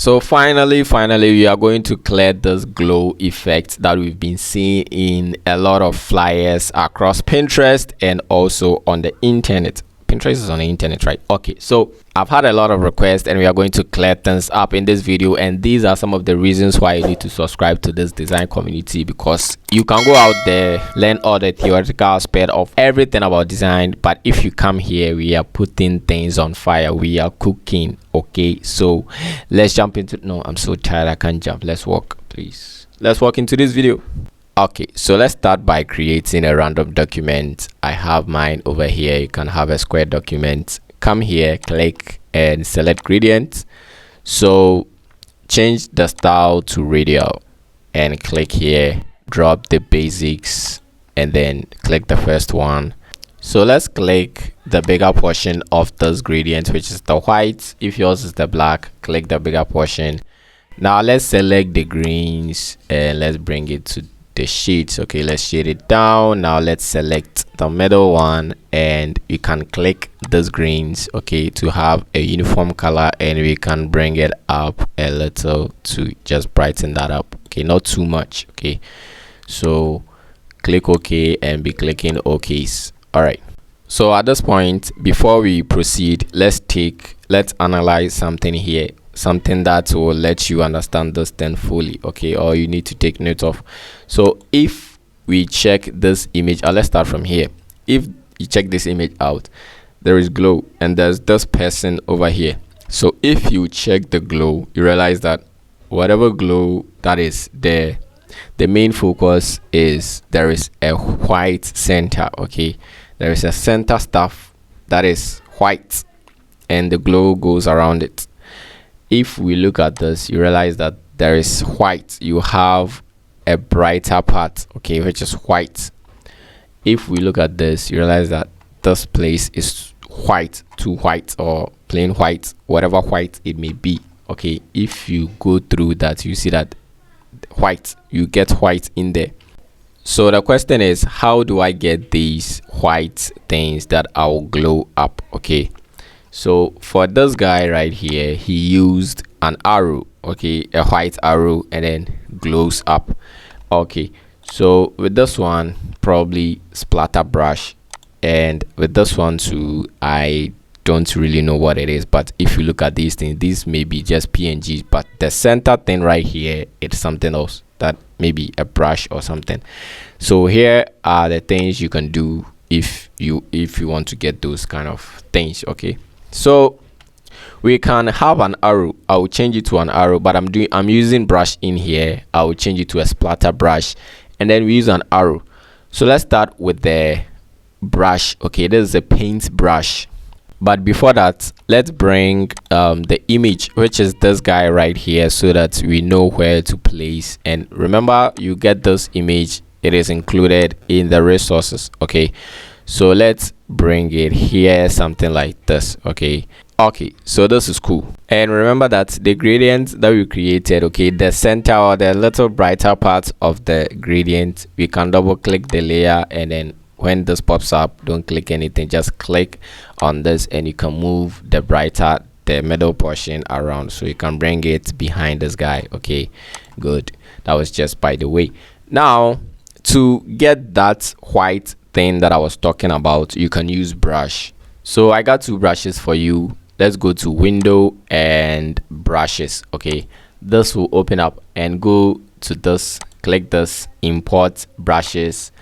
So finally we are going to clear this glow effect that we've been seeing in a lot of flyers across Pinterest and also on the internet. Pinterest is on the internet, right? Okay, so I've had a lot of requests and we are going to clear things up in this video, and these are some of the reasons why you need to subscribe to this design community, because you can go out there, learn all the theoretical aspect of everything about design, but if you come here, we are putting things on fire, we are cooking. Okay, so let's jump into no, I'm so tired, I can't jump. Let's walk, please. Let's walk into this video. Okay, so let's start by creating a random document. I have mine over here. You can have a square document. Come here, click and select gradient. So change the style to radial and click here, drop the basics and then click the first one. So let's click the bigger portion of this gradient, which is the white. If yours is the black, click the bigger portion. Now let's select the greens and let's bring it to the shades. Okay, let's shade it down. Now let's select the middle one and we can click these greens, okay, to have a uniform color, and we can bring it up a little to just brighten that up. Okay, not too much. Okay, so click OK and be clicking OKs. All right, so at this point, before we proceed, let's analyze something here, something that will let you understand this thing fully, okay, or you need to take note of. So if we check this image, let's start from here. If you check this image out, there is glow and there's this person over here. So if you check the glow, you realize that whatever glow that is there, the main focus is there is a white center. Okay, there is a center stuff that is white and the glow goes around it. If we look at this, you realize that there is white, you have a brighter part, okay, which is white. If we look at this, you realize that this place is white, too white or plain white, whatever white it may be. Okay, if you go through that, you see that white, you get white in there. So the question is, how do I get these white things that I'll glow up? Okay, so for this guy right here, he used an arrow, okay, a white arrow, and then glows up. Okay, so with this one, probably splatter brush, and with this one too, I don't really know what it is, but if you look at these things, these may be just PNGs, but the center thing right here, it's something else, that may be a brush or something. So here are the things you can do if you want to get those kind of things. Okay, so we can have an arrow. I will change it to an arrow, but I'm using brush in here. I will change it to a splatter brush, and then we use an arrow. So let's start with the brush. Okay, this is a paint brush, but before that, let's bring the image, which is this guy right here, so that we know where to place. And remember, you get this image, it is included in the resources. Okay, so let's bring it here, something like this. Okay, so this is cool. And remember that the gradient that we created, okay, the center or the little brighter part of the gradient, we can double click the layer, and then when this pops up, don't click anything, just click on this and you can move the middle portion around, so you can bring it behind this guy. Okay, good. That was just by the way. Now to get that white thing that I was talking about, you can use brush. So I got two brushes for you. Let's go to window and brushes. Okay, this will open up, and go to this, click this, import brushes,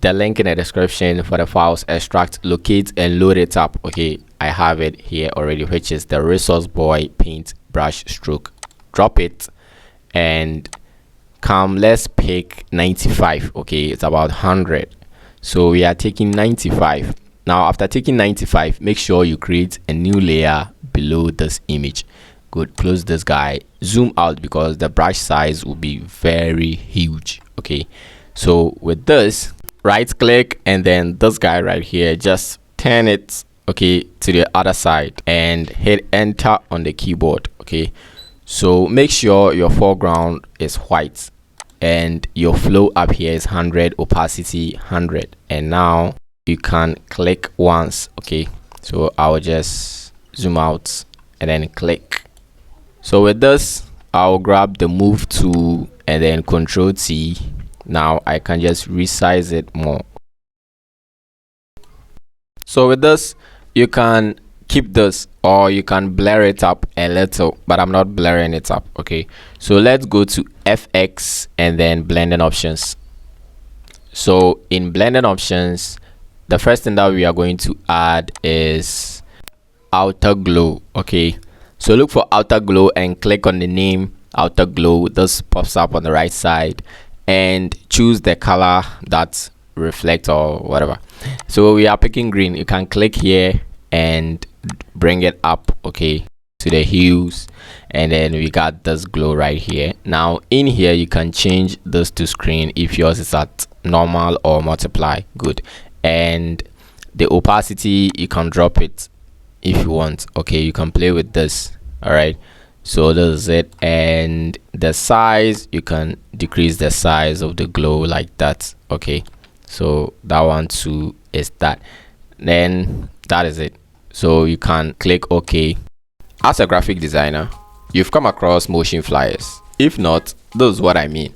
the link in the description for the files, extract, locate and load it up. Okay, I have it here already, which is the resource boy paint brush stroke. Drop it and come, let's pick 95. Okay, it's about 100, so we are taking 95. Now after taking 95, make sure you create a new layer below this image. Good, close this guy, zoom out because the brush size will be very huge. Okay, so with this, right click and then this guy right here, just turn it, okay, to the other side and hit enter on the keyboard. Okay, so make sure your foreground is white and your flow up here is 100, opacity 100, and now you can click once. Okay, so I'll just zoom out and then click. So with this, I'll grab the move tool and then Control T. Now I can just resize it more. So with this, you can keep this or you can blur it up a little, but I'm not blurring it up. Okay, so let's go to FX and then blending options. So in blending options, the first thing that we are going to add is outer glow. Okay, so look for outer glow and click on the name outer glow. This pops up on the right side, and choose the color that reflect or whatever. So we are picking green. You can click here and bring it up, okay, to the hues, and then we got this glow right here. Now in here you can change this to screen if yours is at normal or multiply. Good. And the opacity, you can drop it if you want. Okay, you can play with this. All right, so this is it. And the size, you can decrease the size of the glow like that. Okay, so that one too is that. Then that is it. So you can click OK. As a graphic designer, you've come across motion flyers. If not, this is what I mean.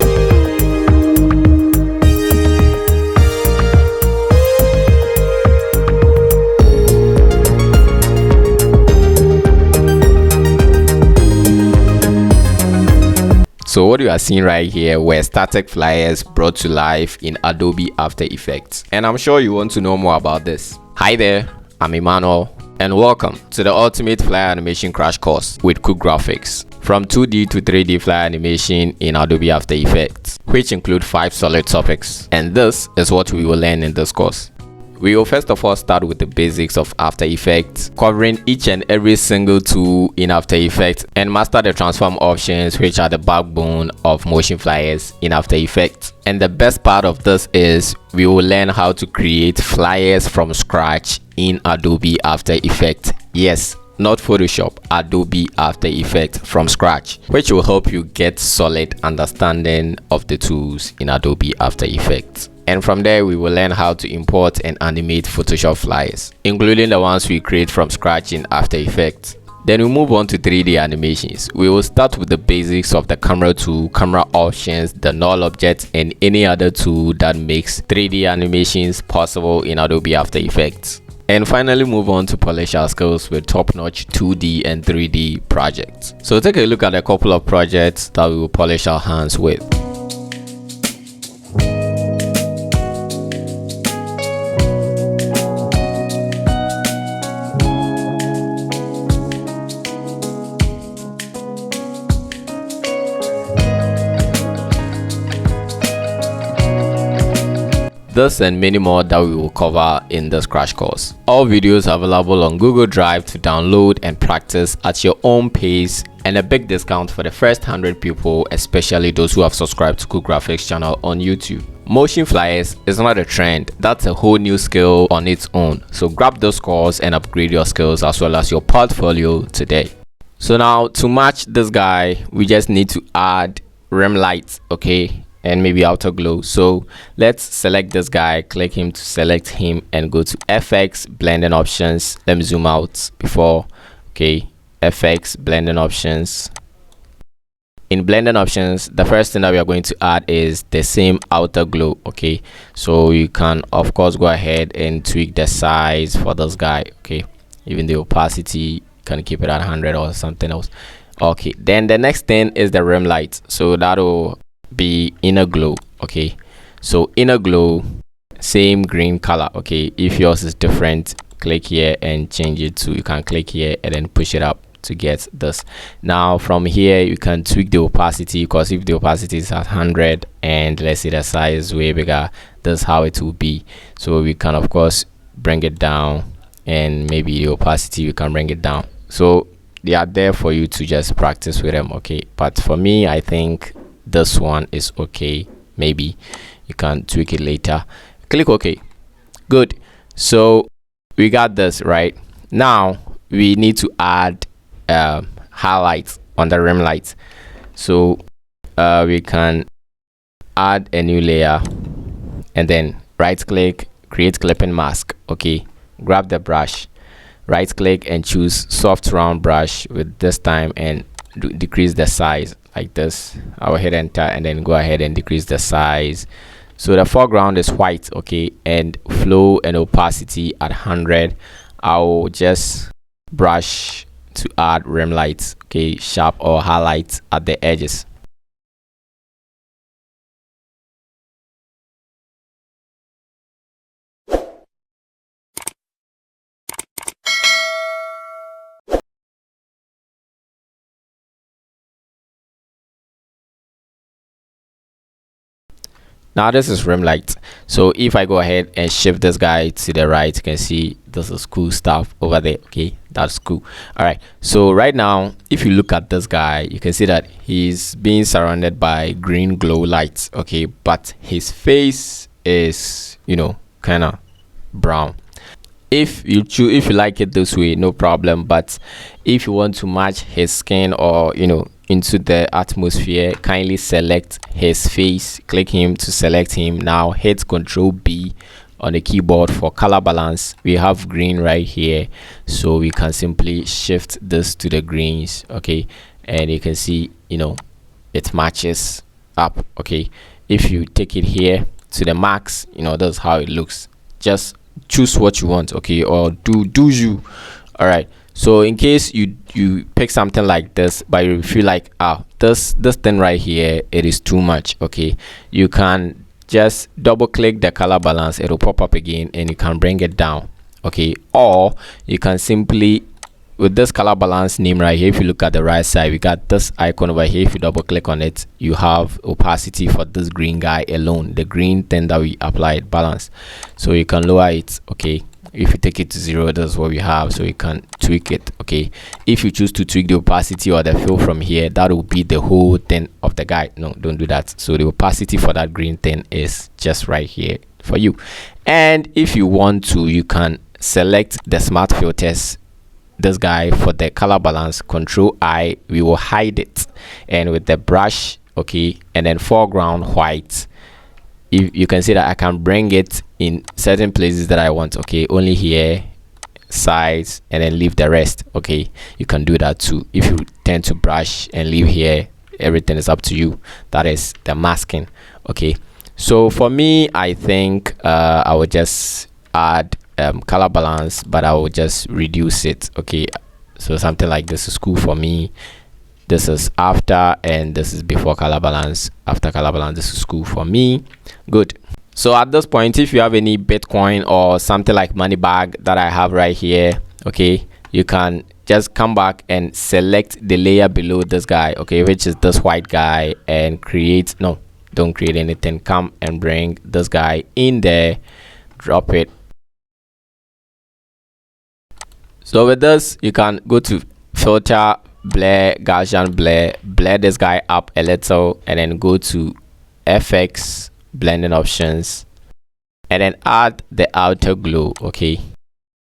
So what you are seeing right here were static flyers brought to life in Adobe After Effects. And I'm sure you want to know more about this. Hi there, I'm Emmanuel, and welcome to the Ultimate Flyer Animation Crash Course with Cook Graphics. From 2D to 3D flyer animation in Adobe After Effects, which include 5 solid topics. And this is what we will learn in this course. We will first of all start with the basics of After Effects, covering each and every single tool in After Effects, and master the transform options, which are the backbone of motion flyers in After Effects. And the best part of this is we will learn how to create flyers from scratch in Adobe After Effects. Yes, not Photoshop, Adobe After Effects from scratch, which will help you get solid understanding of the tools in Adobe After Effects. And from there, we will learn how to import and animate Photoshop flyers, including the ones we create from scratch in After Effects. Then we move on to 3D animations. We will start with the basics of the camera tool, camera options, the null object, and any other tool that makes 3D animations possible in Adobe After Effects. And finally move on to polish our skills with top-notch 2D and 3D projects. So take a look at a couple of projects that we will polish our hands with. This and many more that we will cover in this crash course. All videos are available on Google Drive to download and practice at your own pace, and a big discount for the first 100 people, especially those who have subscribed to Cook Graphics channel on YouTube. Motion flyers is not a trend, that's a whole new skill on its own. So grab those courses and upgrade your skills as well as your portfolio today. So now to match this guy, we just need to add rim lights, okay, and maybe outer glow. So let's select this guy, click him to select him, and go to FX blending options. Let me zoom out before. Okay, FX blending options. In blending options, the first thing that we are going to add is the same outer glow. Okay, so you can of course go ahead and tweak the size for this guy. Okay, even the opacity, you can keep it at 100 or something else. Okay, then the next thing is the rim light. So that'll be inner glow. Okay, so inner glow, same green color. Okay, if yours is different, click here and change it to, you can click here and then push it up to get this. Now from here you can tweak the opacity, because if the opacity is at 100 and let's say the size is way bigger, that's how it will be. So we can of course bring it down, and maybe the opacity we can bring it down. So they are there for you to just practice with them. Okay, but for me, I think this one is okay. Maybe you can tweak it later. Click OK. Good. So we got this right. Now we need to add highlights on the rim lights. So we can add a new layer and then right click, create clipping mask. Okay, grab the brush, right click and choose soft round brush with this time, and decrease the size like this. I'll hit enter and then go ahead and decrease the size. So the foreground is white, okay, and flow and opacity at 100. I'll just brush to add rim lights, okay, sharp or highlights at the edges. Now this is rim light. So if I go ahead and shift this guy to the right, you can see this is cool stuff over there. Okay, that's cool. All right, so right now if you look at this guy, you can see that he's being surrounded by green glow lights. Okay, but his face is, you know, kind of brown. If you like it this way, no problem, but if you want to match his skin, or you know, into the atmosphere, kindly select his face, click him to select him. Now hit Ctrl B on the keyboard for color balance. We have green right here, so we can simply shift this to the greens, okay, and you can see, you know, it matches up. Okay, if you take it here to the max, you know, that's how it looks. Just choose what you want, okay, or do you. All right, so in case you pick something like this, but you feel like, this thing right here, it is too much, okay, you can just double click the color balance, it'll pop up again, and you can bring it down, okay, or you can simply, with this color balance name right here, if you look at the right side, we got this icon over here. If you double click on it, you have opacity for this green guy alone, the green thing that we applied, balance. So you can lower it, okay. If you take it to 0, that's what we have, so you can tweak it, okay. If you choose to tweak the opacity or the fill from here, that will be the whole thing of the guy. No, don't do that. So the opacity for that green thing is just right here for you. And if you want to, you can select the smart filters, this guy, for the color balance. Control I, we will hide it, and with the brush, okay, and then foreground white, you can see that I can bring it in certain places that I want, okay, only here, sides, and then leave the rest, okay. You can do that too. If you tend to brush and leave here, everything is up to you. That is the masking, okay. So for me, I think I would just add color balance, but I will just reduce it, okay. So something like this is cool for me. This is after, and this is before color balance. After color balance, this is cool for me. Good. So at this point, if you have any Bitcoin or something like money bag that I have right here, okay, you can just come back and select the layer below this guy, okay, which is this white guy, and create, no, don't create anything, come and bring this guy in there, drop it. So with this, you can go to filter, blur, Gaussian blur, blur this guy up a little, and then go to FX, blending options, and then add the outer glow, okay.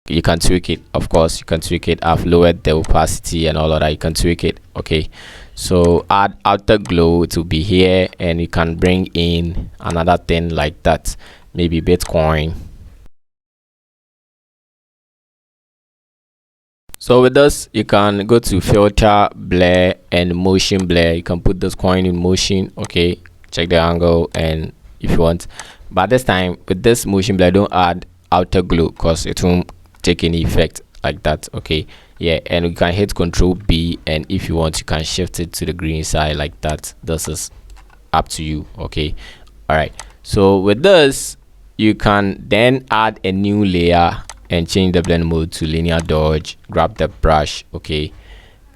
You can tweak it, of course, you can tweak it. I've lowered the opacity and all of that, you can tweak it, okay. So add outer glow to be here, and you can bring in another thing like that, maybe Bitcoin. So with this, you can go to filter, blur, and motion blur. You can put this coin in motion, okay, check the angle, and if you want, but this time with this motion blur, don't add outer glow because it won't take any effect like that, okay. Yeah, and you can hit Ctrl B, and if you want, you can shift it to the green side like that. This is up to you, okay. All right, so with this, you can then add a new layer and change the blend mode to linear dodge. Grab the brush, okay,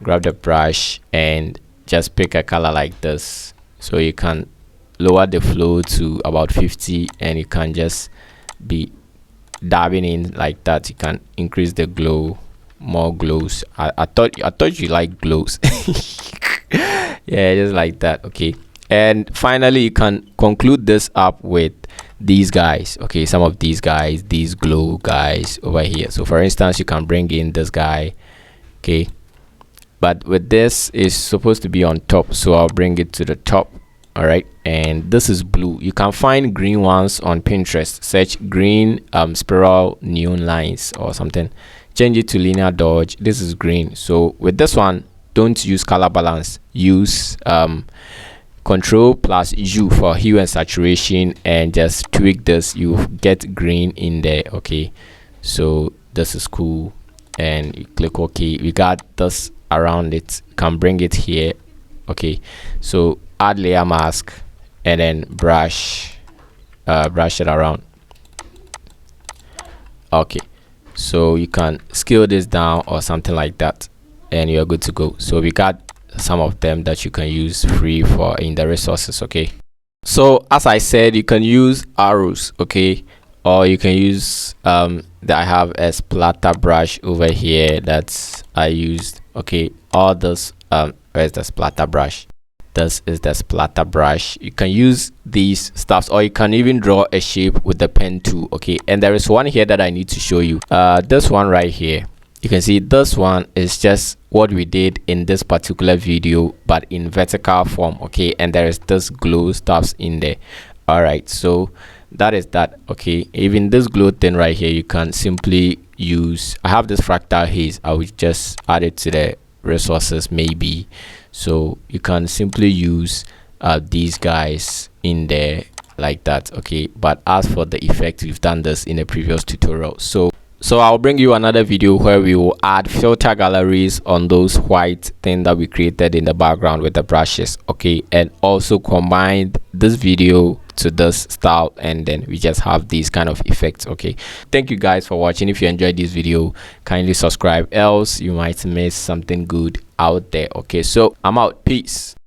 grab the brush and just pick a color like this. So you can lower the flow to about 50, and you can just be dabbing in like that. You can increase the glow, more glows. I thought you like glows. Yeah, just like that, okay. And finally, you can conclude this up with these guys, okay, some of these guys, these glow guys over here. So for instance, you can bring in this guy, okay, but with this is supposed to be on top, so I'll bring it to the top. All right, and this is blue. You can find green ones on Pinterest. Search green spiral neon lines or something, change it to linear dodge. This is green. So with this one, don't use color balance, use Control plus U for hue and saturation, and just tweak this. You get green in there. Okay, so this is cool, and you click OK. We got this around it. You can bring it here. Okay, so add layer mask and then brush it around. Okay, so you can scale this down or something like that, and you're good to go. So we got some of them that you can use free for in the resources. Okay, so as I said, you can use arrows, okay, or you can use I have a splatter brush over here that I used. Okay, all this where's the splatter brush? This is the splatter brush. You can use these stuffs, or you can even draw a shape with the pen too. Okay, and there is one here that I need to show you. This one right here, you can see this one is just what we did in this particular video, but in vertical form. Okay, and there is this glow stuffs in there. All right, so that is that. Okay, even this glow thing right here, you can simply use. I have this fractal haze. I will just add it to the resources maybe, so you can simply use these guys in there like that. Okay, but as for the effect, we've done this in a previous tutorial. So I'll bring you another video where we will add filter galleries on those white thing that we created in the background with the brushes. Okay, and also combine this video to this style, and then we just have these kind of effects. Okay, thank you guys for watching. If you enjoyed this video, kindly subscribe, else you might miss something good out there. Okay, so I'm out. Peace.